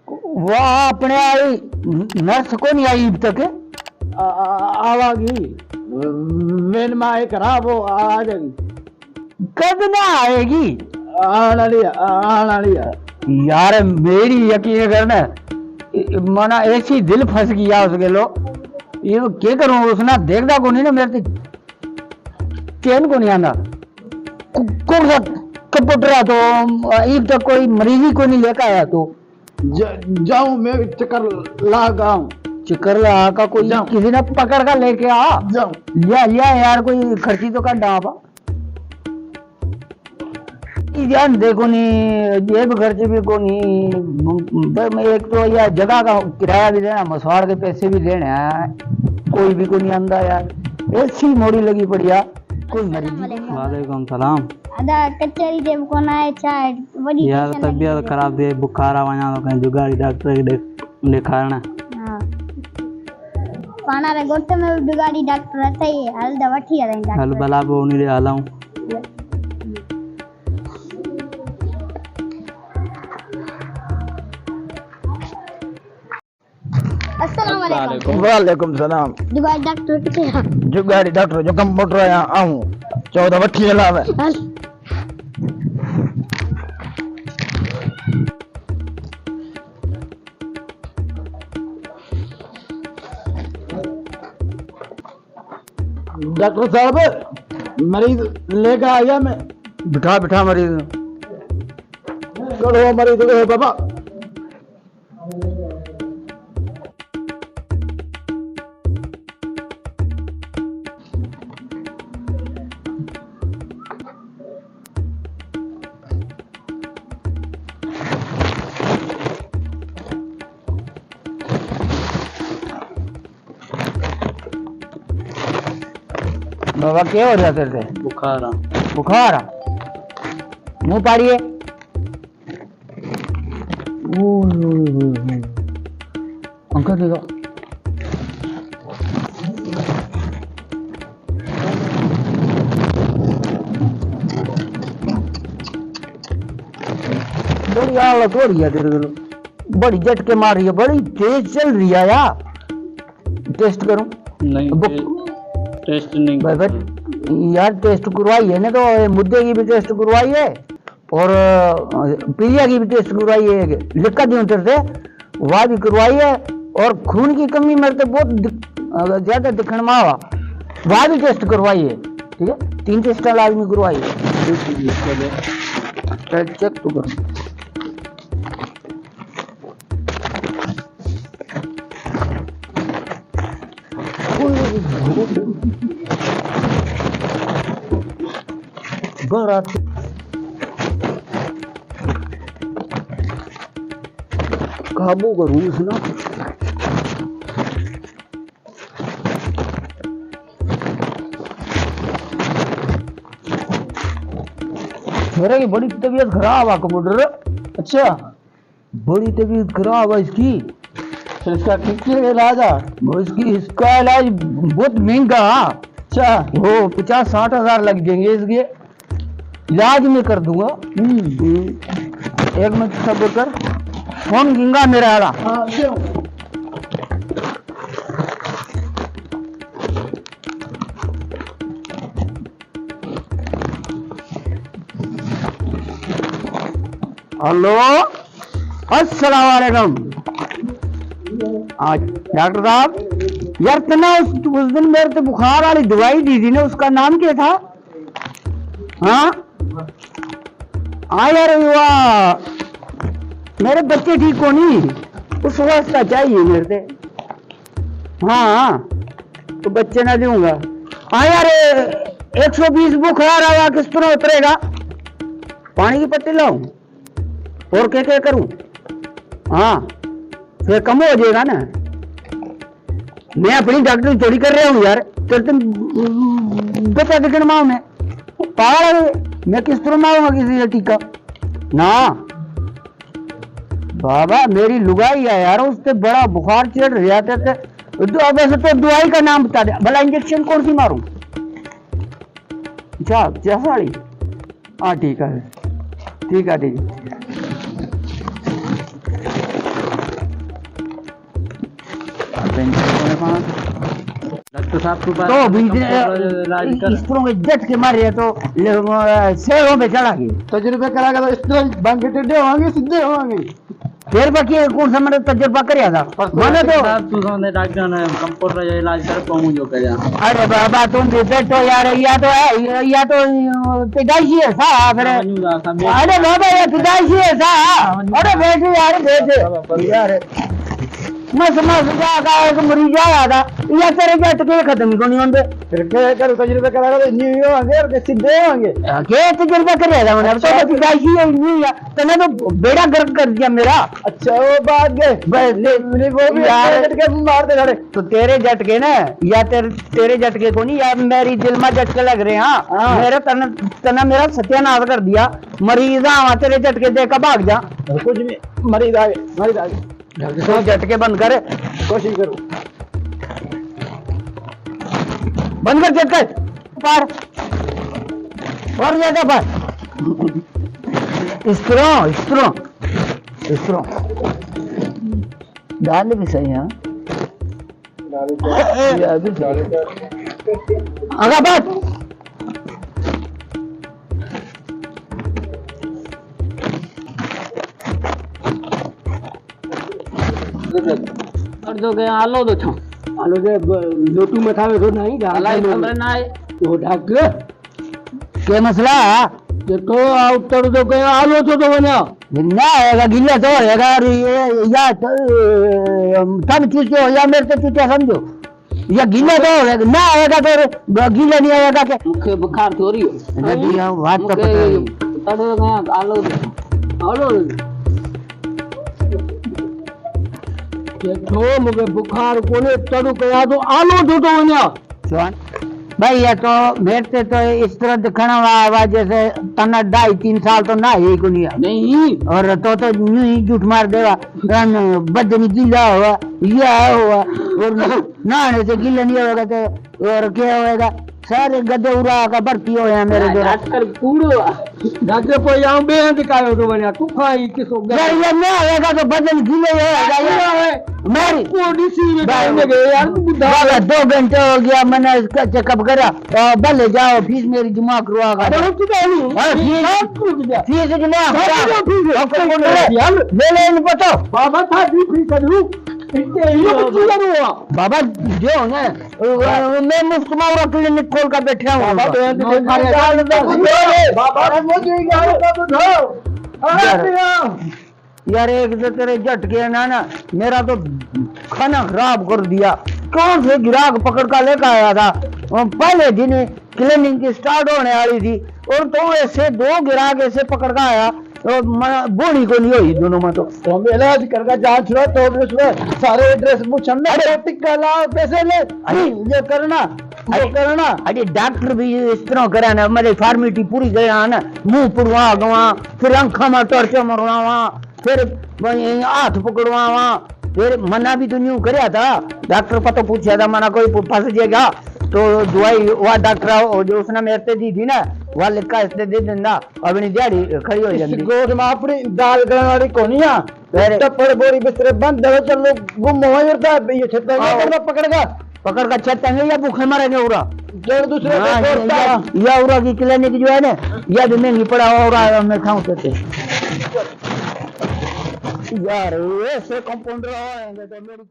वह अपने आई नर्स को नहीं आई अब तक। आवागी मेन में आए करा वो आ जाएगी। कब ना आएगी? आना लिया यार मेरी यकीन करना, मना ऐसी दिल फंस गया उसके लो। ये क्या करूं, उसने देखता को नहीं ना मेरे चैन को नहीं आना। कौन सा कपड़ा तो अब तक कोई मरीज ही को नहीं लेकर आया। तो जाऊं मैं चक्कर लगाऊं। चक्कर लगा का कोई किसी ने पकड़ कर लेके आ जाऊं। लिया यार, कोई खर्ची तो कर डाबा ध्यान देखो नहीं, जेब खर्च भी को नहीं। एक तो यार जगह का किराया भी देना, मसवाड़ के पैसे भी देने हैं, कोई भी को नहीं आंदा यार। ऐसी मोड़ी लगी पड़िया कोई मरीज। वालेकुम सलाम। अदा कचहरी जे कोन आए छा वडी यार तबियत खराब थी, बुखार आ वञा तो कहीं जुगाड़ी डॉक्टर के ॾेखारणु। हां पाणा रे गोट में जुगाड़ी डॉक्टर अथई, हल द वठी हले डॉक्टर। हल भला पोइ उन ॾे हलूं। अस्सलाम वालेकुम। वालेकुम सलाम। जुगाड़ी डॉक्टर किथे है? जुगाड़ी डॉक्टर जो कंप्यूटर आया आऊं 14 वठी हलावे। हल डॉक्टर साहब मरीज लेकर आया मैं। बिठा बिठा मरीज करो मरीज को बाबा। बाबा क्या हो रहा तेरे से? बुखार आ। बुखार मुंह पाड़िए। अंकल देखो बड़ी हालत हो रही है तेरे को, बड़ी झटके मार रही है, बड़ी तेज चल रही है यार। टेस्ट करूं? नहीं टेस्ट नहीं यार टेस्ट करवाई है ना, तो मुद्दे की भी टेस्ट करवाई है और पीलिया की भी टेस्ट करवाई है, लिखा दी तेरे से वह भी करवाई है, और खून की कमी मेरे तो बहुत ज्यादा दिखने में आवा, वह भी टेस्ट करवाई है। ठीक है, 3 टेस्ट आदमी करवाई है। चेक तो करो। बड़ा काबू करूं इसना। मेरे की बड़ी तबीयत खराब है कंप्यूटर। अच्छा बड़ी तबीयत खराब है इसकी। तो इसका कितने इलाज है? इसका इलाज बहुत महंगा है। अच्छा वो 50-60 हजार लग जाएंगे इसके इलाज में कर दूंगा। एक मिनट सब्र कर, फोन गिंगा मेरा आला। हाँ क्यों? हेलो अस्सलाम वालेकुम। डॉक्टर साहब यार तना उस दिन मेरे तो बुखार वाली दवाई दी थी ना, उसका नाम क्या था? हाँ यार मेरे बच्चे ठीक हो नहीं, उस वास्ता चाहिए मेरे से। हाँ तो बच्चे ना दूंगा। हाँ यार 120 बुखार आया, किस तरह उतरेगा? पानी की पट्टी लाऊं और क्या करूं? हाँ फिर कम हो जाएगा ना। मैं अपनी डॉक्टरी थोड़ी कर रहा हूँ यार, तो तुम बता दिखने माओ में पागल है। मैं किस तरह मारूंगा किसी से टीका ना? बाबा मेरी लुगाई है यार, उससे बड़ा बुखार चढ़ रहा था। वैसे तो दवाई का नाम बता दे भला, इंजेक्शन कौन सी मारूं? अच्छा जैसा वाली? हाँ ठीक है ठीक है ठीक है। डॉक्टर साहब के पास तो बीच इलाज कर इस तरह के जट के मारे तो शेरों पे चढ़ा गए तजुर्बे कराएगा तो इस तरह बांके टेढ़े होंगे सीधे होंगे। फिर बाकी कौन सा मैंने तजुर्बा कराया था मैंने तो साहब तू सोने डॉक्टर ने कंप्यूटर जो इलाज कर पाऊं जो कर अरे बाबा तुम भी बैठो यार या तो पैदाइशी है सा फिर अरे बाबा ये पैदाइशी है सा अरे बैठो यार बैठे यार मैं समझ गया कि मरीज आया था या तेरे जट के खत्म ही नहीं होंगे फिर क्या करो तजुर्बे कराएगा तो न्यू होंगे और सीधे होंगे। के तजुर्बा कराया था मैंने तो पैदाइशी है नहीं है तूने तो बेड़ा गर्क कर दिया मेरा। अच्छा वो बात गए वो भी यार के मारते खड़े तो तेरे झटके ना या तेरे झटके को नहीं या मेरी दिल में झटके लग रहे हैं हाँ। मेरे तना मेरा सत्यानाश कर दिया मरीज आवा तेरे झटके देकर भाग जा कुछ भी मरीज आ गए तो झटके बंद कर कोशिश करो बंद कर झटके पर और ज्यादा पर इस तरह डाल भी सही है आगा बात कर दो गया आलो दो छो आलो दे लोटू में था तो नहीं इलाज खबर ना है तो डॉक्टर क्या मसला ये तो उत्तर दो गया आलो तो बना ना आएगा गिल्ला तो होएगा और ये या तब चूचो या मेरे से चूचा समझो या गिल्ला तो होएगा ना आएगा तो गिल्ला नहीं आएगा के मुझे बुखार थोड़ी हो नदी हम बात तो पता नहीं तड़ो गया आलो तो मुझे बुखार कोने तड़ू कया तो आलो तो बना जवान भाई ये तो मेरे तो इस तरह दिखना हुआ जैसे तना 2.5-3 साल तो ना ही को नहीं और तो यूं ही झूठ मार देगा बदनी गीला हुआ यह हुआ और नहाने से गीला नहीं होगा तो और क्या होएगा सारे गधे उड़ा का भर्ती हो यहाँ मेरे डॉक्टर कूड़ो डॉक्टर को यहाँ बेहद दिखाओ तो बना तू खाई किसको ये ना आएगा तो बदन गीले होएगा मेरी कोडिसी में गए यार बाबा 2 घंटे हो गया मैंने इसका चेकअप करा भले जाओ फीस मेरी जमा करवागा फीस जमा ले ले इन पता बाबा था फीस करूं बाबा जो है मैं मुफ्त मावरा क्लिनिक खोल कर बैठा हूँ यार एक तो तेरे झटके ना मेरा तो खाना खराब कर दिया कौन से गिराक पकड़ कर लेकर आया था पहले दिन क्लिनिक की स्टार्ट होने वाली थी और तो ऐसे 2 गिराक ऐसे पकड़ कर आया तो बोली को नहीं हुई दोनों में तो इलाज करके जांच लो तो उसमें सारे एड्रेस पूछना अरे टिक्का लाओ पैसे ले ये करना अरे डॉक्टर भी इस तरह करा ना मेरी फॉर्मेलिटी पूरी गया ना मुंह पुड़वा गवा फिर आंखा में टॉर्च मरवावा फिर हाथ पकड़वावा फिर मना भी तो न्यू कराया था डॉक्टर पर तो पूछा था मना कोई फंस जाएगा तो दवाई वह डॉक्टर जो उसने मेरे से दी थी ना वह लिखा इसने दे देना अपनी दिहाड़ी खड़ी हो जाती गोद में अपनी दाल गलने वाली कोनिया टप्पड़ बोरी बिस्तरे बंद है चलो गुम हो जाता है ये छत्ता पकड़ का छत या भूखे मरेंगे उरा डेढ़ दूसरे या उरा की क्लिनिक जो है ना यह भी महंगी पड़ा और मैं खाऊं कहते यार ऐसे कंपाउंडर आएंगे तो मेरी